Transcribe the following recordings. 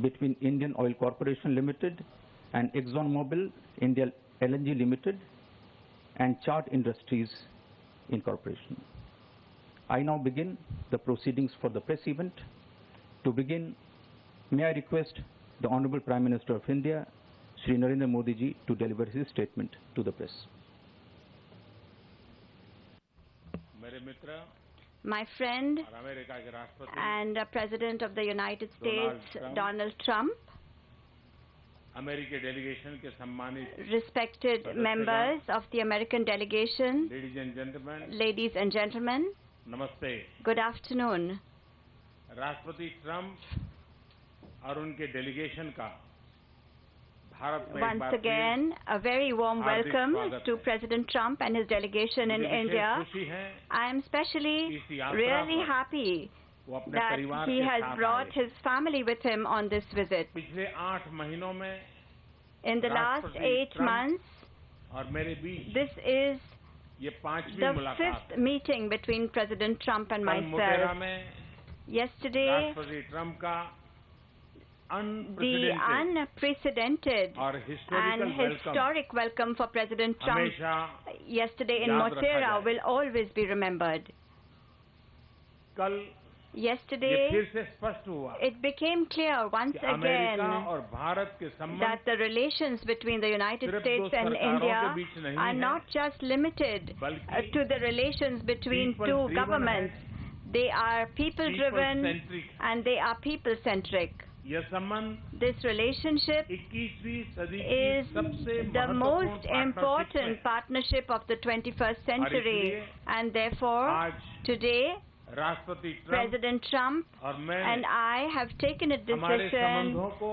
between Indian Oil Corporation Limited and ExxonMobil India LNG Limited and Chart Industries Incorporation. I now begin the proceedings for the press event. To begin, may I request the Honorable Prime Minister of India, Shri Narendra Modi ji, to deliver his statement to the press. My friend and President of the United States, Donald Trump, respected members of the American delegation, ladies and gentlemen, Namaste. good afternoon. राष्ट्रपति Trump और उनके delegation का भारत में Once again, a very warm welcome to President Trump and his delegation in India. I am especially really happy that he has brought his family with him on this visit. पिछले 8 महीनों में In the last 8 months, और मेरे बीच this is ये 5वीं the मुलाकात 5th meeting between President Trump and कल Motera myself. में Yesterday, राष्ट्रपति ट्रम्प का the unprecedented और and historic welcome for President Trump हमेशा yesterday in याद रखा Motera जाए। will always be remembered. कल ये Yesterday, फिर से स्पष्ट हुआ it became clear once कि अमेरिका again और भारत के संबंध that the relations between the United सिर्फ States दो and सरकारों India के बीच नहीं are है, not just limited बल्कि to the relations between people two driven governments. They are people-driven people-centric and they are people-centric. यह संबंध This relationship 21वीं सदी is की सबसे the most महत्वपूर्ण important partnership of the 21st century, इसलिए and therefore आज today राष्ट्रपति ट्रम्प President Trump और मैं and I have taken a हमारे decision संबंधों को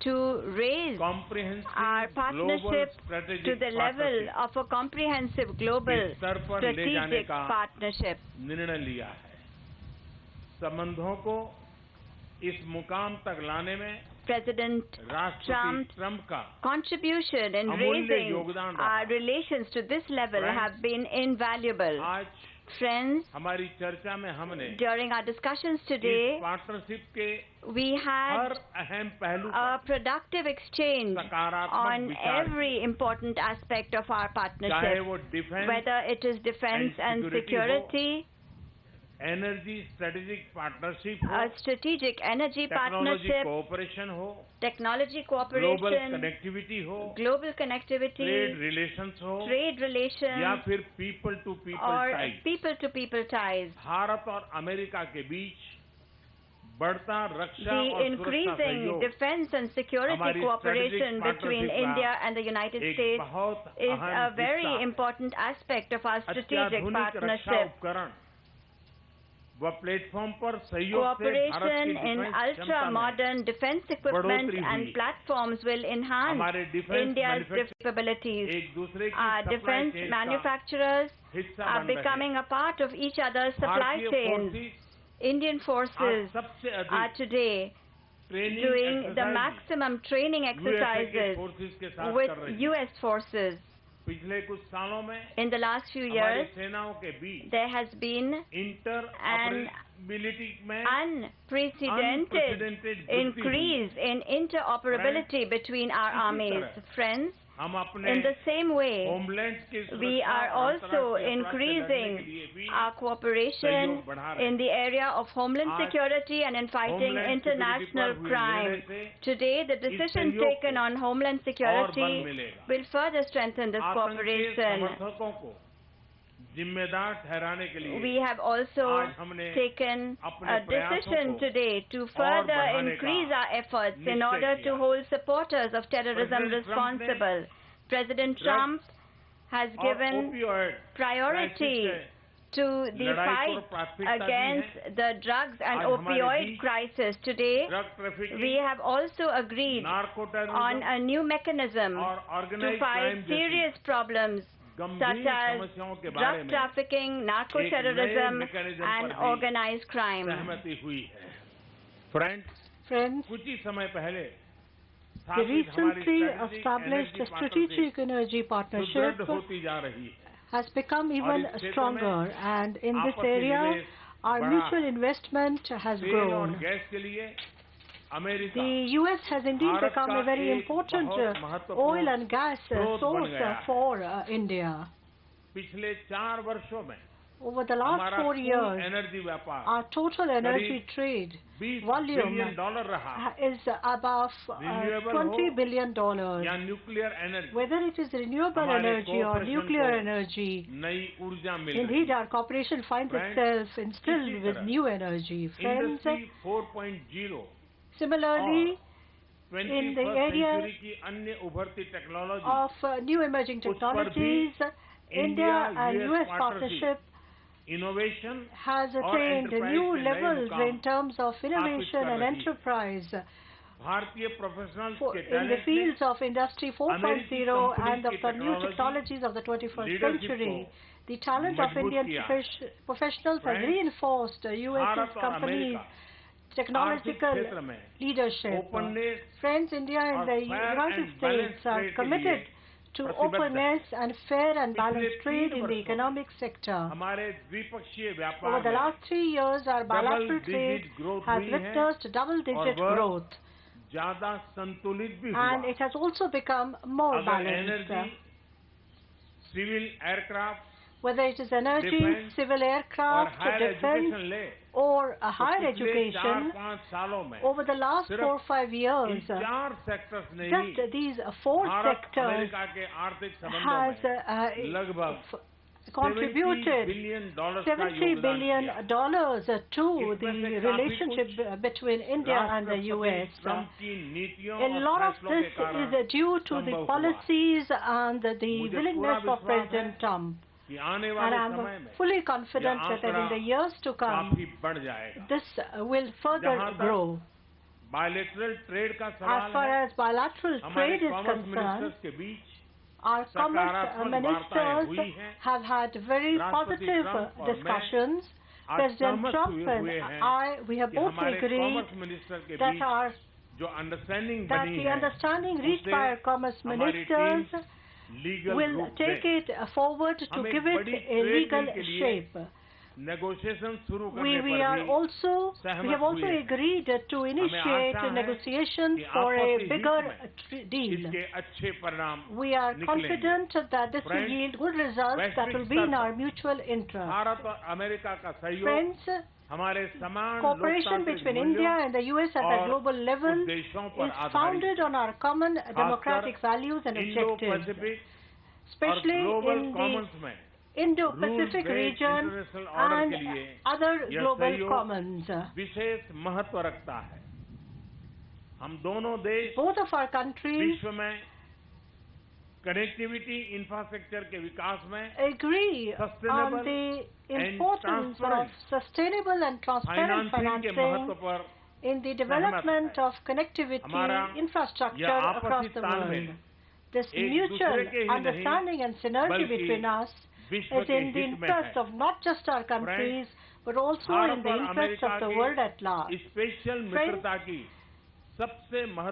to raise our comprehensive partnership global strategic to the level partnership of a comprehensive global के स्तर पर ले जाने strategic का partnership. निर्णय लिया है। संबंधों को इस मुकाम तक लाने में President राष्ट्रपति Trump's ट्रम्प का contribution in अमूल्य raising योगदान our रहा। relations to this level Friends, have been invaluable. आज Friends, हमारी चर्चा में हमने during our discussions इस today, पार्टनरशिप के we हर had अहम पहलू a पर productive exchange सकारात्मक on विचार every important aspect of our चाहे partnership, वो defence whether it is defense and security, energy strategic partnership हो a strategic energy technology partnership, cooperation हो technology ग्लोबल cooperation, कनेक्टिविटी हो global ट्रेड connectivity, रिलेशंस हो trade या relations, फिर people to people or type people-to-people ties. Bharat और America के बीच बढ़ता रक्षा The और सुरक्षा increasing सहयोग defense and security हमारी cooperation strategic between partnership India and the United एक States बहुत is अहम a very हिस्सा है। important aspect of our strategic अत्याधुनिक रक्षा partnership. उपकरण व प्लेटफॉर्म पर सहयोग से भारत Cooperation की in डिफेंस क्षमता में ultra-modern defense equipment बढ़ोतरी and हुई। platforms will enhance हमारे डिफेंस India's मैन्युफैक्चरिंग capabilities. एक दूसरे की Our सप्लाई defense चेन का manufacturers हिस्सा are बन रहे becoming हैं। a part of each other's supply भारतीय chains. फोर्सेस Indian आज forces सबसे are अधिक today training doing the exercise maximum training USA के exercises फोर्सेस के साथ with कर रही है। US forces. पिछले कुछ सालों में In the last few हमारी years, सेनाओं के बीच there has been inter an operability में unprecedented increase in interoperability between our armies. Friends, हम अपने in the same way, homeland की we सुरक्षा are और also अंतर्राष्ट्रीय अपराध से लड़ने increasing के लिए भी our cooperation सहयोग बढ़ा रहे in the area of homeland आज security and in fighting homeland international security पर हुए crime. निर्णय से Today, the decision सहयोग taken को on homeland और बल security मिलेगा। will further strengthen this आतंक के cooperation. समर्थकों को जिम्मेदार ठहराने के लिए We have also आज हमने taken अपने a प्रयासों decision को today to और further बढ़ाने increase का our efforts in निश्चय order to किया। hold supporters of terrorism President Trump ने responsible. President drugs Trump has और given opioid priority crisis to the लड़ाई को fight प्राथमिकता दी against है। the drugs and आज हमारे opioid beach crisis. Today, drug trafficking we have also agreed narco on terrorism a new mechanism और to organised fight crime जैसी serious problems such गंभीर as समस्याओं के drug बारे में trafficking, narco एक नए terrorism, mechanism and पर भी organized crime. सहमति हुई है। फ्रेंड्स, Friends, कुछ ही समय पहले we स्थापित हमारी recently strategic established energy a strategic energy partnership partnership सुदृढ़ होती जा रही है। has become even इस क्षेत्र stronger, में and in this आपसी area, निवेश our बढ़ा mutual investment has तेल और grown. गैस के लिए The US has indeed become a very important oil and gas source for India. Over the last 4 years, our total energy trade volume is above $20 billion. Whether it is renewable energy or nuclear energy, indeed our corporation finds itself instilled with new energy. Friends, similarly, in the area of new emerging technologies, India and US partnership has attained new levels in terms of innovation and enterprise in the fields of Industry 4.0 and of the new technologies of the 21st century. The talent of Indian professionals has reinforced US companies' technological leadership. Friends, India and the United States are committed to openness and fair and balanced trade in the economic sector. Over the last 3 years, our bilateral trade has witnessed double-digit growth, and it has also become more balanced. Whether it is energy, civil aircraft, defense, or higher education, over the last 4 or 5 years, just these 4 sectors has contributed $70 billion to the relationship between India and the US. A lot of this is due to the policies and the willingness of President Trump. And I am fully confident that in the years to come, this will further grow. As far as bilateral trade is concerned, our commerce ministers have had very positive discussions. President Trump and we have both agreed that the understanding reached by our commerce ministers will take it forward to give it a legal shape. We have also agreed to initiate negotiations for a bigger deal. We are confident that this will yield good results that will be in our mutual interest. Friends, cooperation between India and the US at the global level is founded on our common democratic values and objectives, especially in the Indo-Pacific region and other global commons. Both of our countries agree on the importance of sustainable and transparent financing in the development of connectivity infrastructure across the world. This mutual understanding and synergy between us is in the interest of not just our countries, but also in the interest of the world at large. Friends,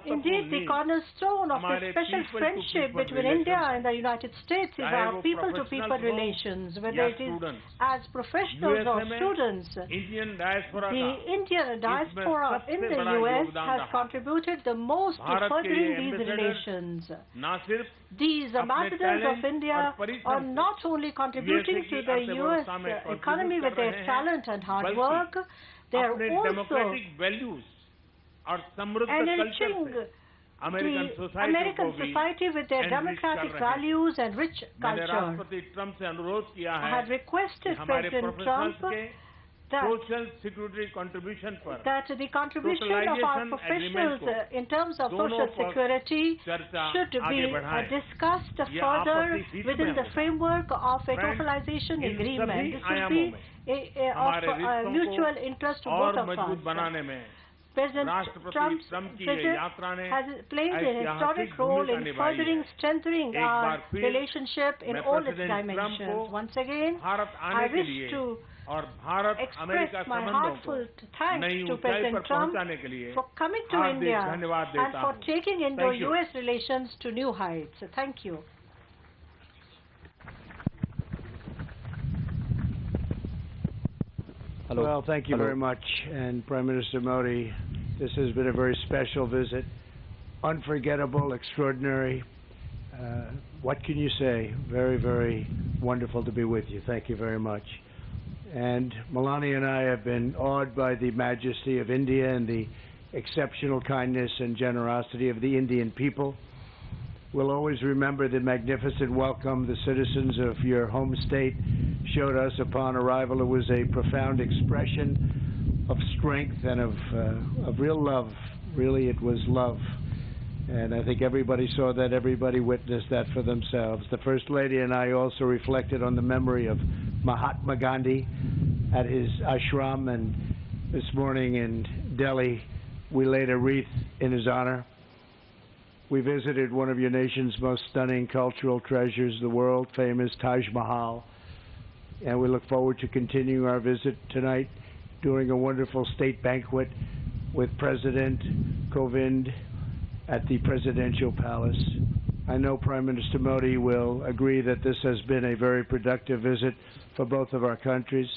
indeed, the cornerstone of the special friendship between India and the United States is our people-to-people relations, whether it is as professionals or students. The Indian diaspora in the US has contributed the most to furthering these relations. These ambassadors of India are not only contributing to the US economy with their talent and hard work, they are also enriching the American society with their democratic values and rich culture. I had requested President Trump that the contribution of our professionals in terms of social security should be discussed further within the framework of a totalization agreement. This will be of mutual interest to both of us. President Trump's visit has played a historic role in furthering strengthening our relationship in all its dimensions. Once again, I wish to express my heartfelt thanks to President Trump for coming to India and for taking Indo-US relations to new heights. Thank you. Hello. Well, thank you very much. And Prime Minister Modi, This has been a very special visit, unforgettable, extraordinary. What can you say? Very, very wonderful to be with you. Thank you very much. And Melania and I have been awed by the majesty of India and the exceptional kindness and generosity of the Indian people. We'll always remember the magnificent welcome the citizens of your home state showed us upon arrival. It was a profound expression of strength and of real love. Really, it was love. And I think everybody saw that, everybody witnessed that for themselves. The First Lady and I also reflected on the memory of Mahatma Gandhi at his ashram, and this morning in Delhi we laid a wreath in his honor. We visited one of your nation's most stunning cultural treasures, the world-famous Taj Mahal, and we look forward to continuing our visit tonight during a wonderful state banquet with President Kovind at the Presidential Palace. I know Prime Minister Modi will agree that this has been a very productive visit for both of our countries.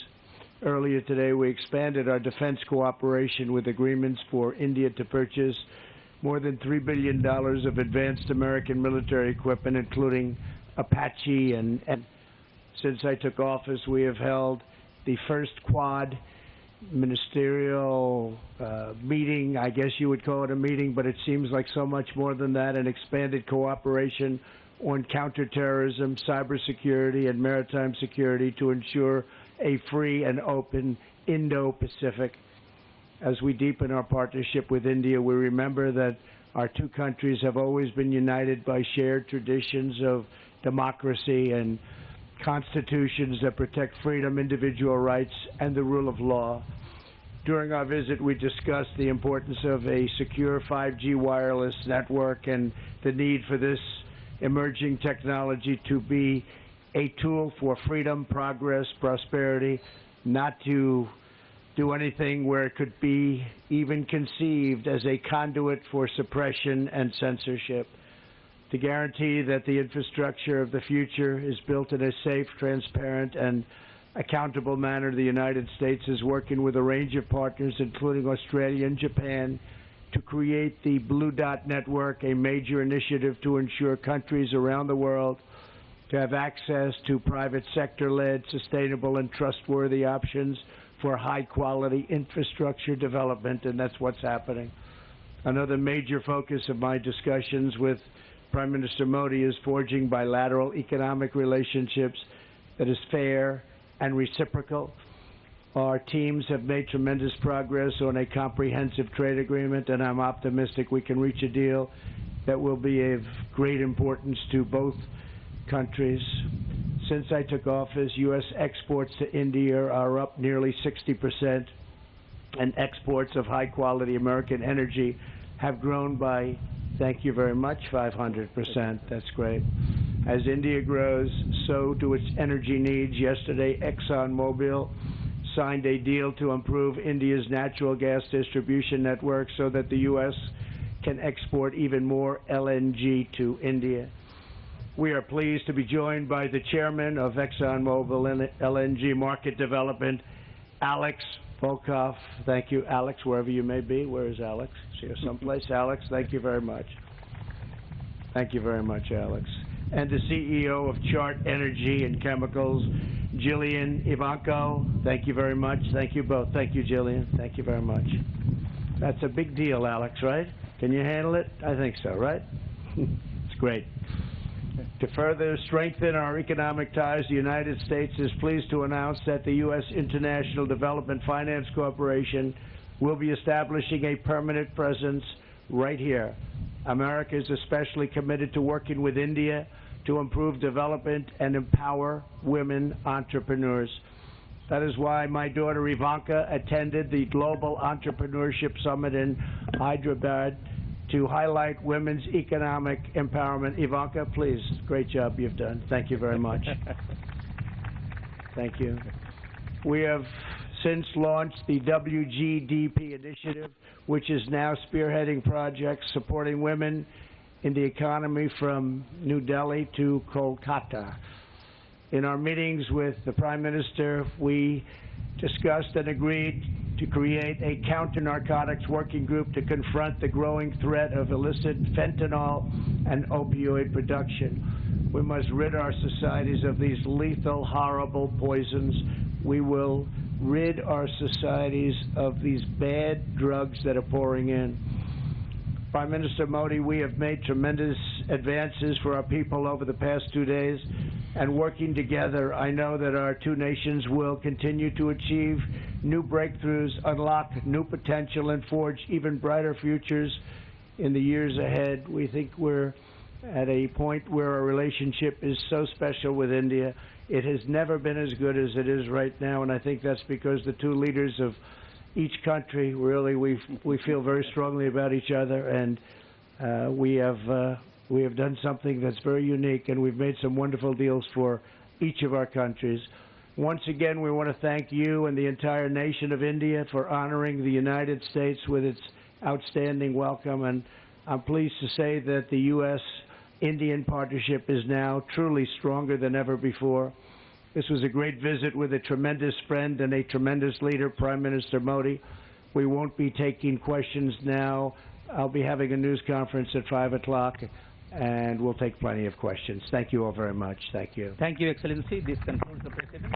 Earlier today, we expanded our defense cooperation with agreements for India to purchase more than $3 billion of advanced American military equipment, including Apache. And since I took office, we have held the first Quad ministerial meeting. I guess you would call it a meeting, but it seems like so much more than that, an expanded cooperation on counterterrorism, cybersecurity, and maritime security to ensure a free and open Indo-Pacific. As we deepen our partnership with India, we remember that our two countries have always been united by shared traditions of democracy and constitutions that protect freedom, individual rights, and the rule of law. During our visit, we discussed the importance of a secure 5G wireless network and the need for this emerging technology to be a tool for freedom, progress, prosperity, not to do anything where it could be even conceived as a conduit for suppression and censorship. To guarantee that the infrastructure of the future is built in a safe, transparent, and accountable manner, the United States is working with a range of partners, including Australia and Japan, to create the Blue Dot Network, a major initiative to ensure countries around the world to have access to private sector-led, sustainable, and trustworthy options for high-quality infrastructure development, and that's what's happening. Another major focus of my discussions with Prime Minister Modi is forging bilateral economic relationships that is fair and reciprocal. Our teams have made tremendous progress on a comprehensive trade agreement, and I'm optimistic we can reach a deal that will be of great importance to both countries. Since I took office, U.S. exports to India are up nearly 60%, and exports of high-quality American energy have grown by, thank you very much, 500%. That's great. As India grows, so do its energy needs. Yesterday, ExxonMobil signed a deal to improve India's natural gas distribution network so that the U.S. can export even more LNG to India. We are pleased to be joined by the chairman of ExxonMobil LNG Market Development, Alex Volkov. Thank you, Alex, wherever you may be. Where is Alex? Is here someplace? Alex, thank you very much. Thank you very much, Alex. And the CEO of Chart Energy and Chemicals, Jillian Ivanko. Thank you very much. Thank you both. Thank you, Jillian. Thank you very much. That's a big deal, Alex, right? Can you handle it? I think so, right? It's great. To further strengthen our economic ties, the United States is pleased to announce that the U.S. International Development Finance Corporation will be establishing a permanent presence right here. America is especially committed to working with India to improve development and empower women entrepreneurs. That is why my daughter Ivanka attended the Global Entrepreneurship Summit in Hyderabad to highlight women's economic empowerment. Ivanka, please, great job you've done. Thank you very much. Thank you. We have since launched the WGDP initiative, which is now spearheading projects supporting women in the economy from New Delhi to Kolkata. In our meetings with the Prime Minister, we discussed and agreed to create a counter-narcotics working group to confront the growing threat of illicit fentanyl and opioid production. We must rid our societies of these lethal, horrible poisons. We will rid our societies of these bad drugs that are pouring in. Prime Minister Modi, we have made tremendous advances for our people over the past 2 days, and working together, I know that our two nations will continue to achieve new breakthroughs, unlock new potential, and forge even brighter futures in the years ahead. We think we're at a point where our relationship is so special with India. It has never been as good as it is right now, and I think that's because the two leaders of each country, really, we feel very strongly about each other, and we have done something that's very unique, and we've made some wonderful deals for each of our countries. Once again, we want to thank you and the entire nation of India for honoring the United States with its outstanding welcome, and I'm pleased to say that the U.S.-Indian partnership is now truly stronger than ever before. This was a great visit with a tremendous friend and a tremendous leader, Prime Minister Modi. We won't be taking questions now. I'll be having a news conference at 5 o'clock, and we'll take plenty of questions. Thank you all very much. Thank you. Thank you, Excellency. This concludes the proceedings.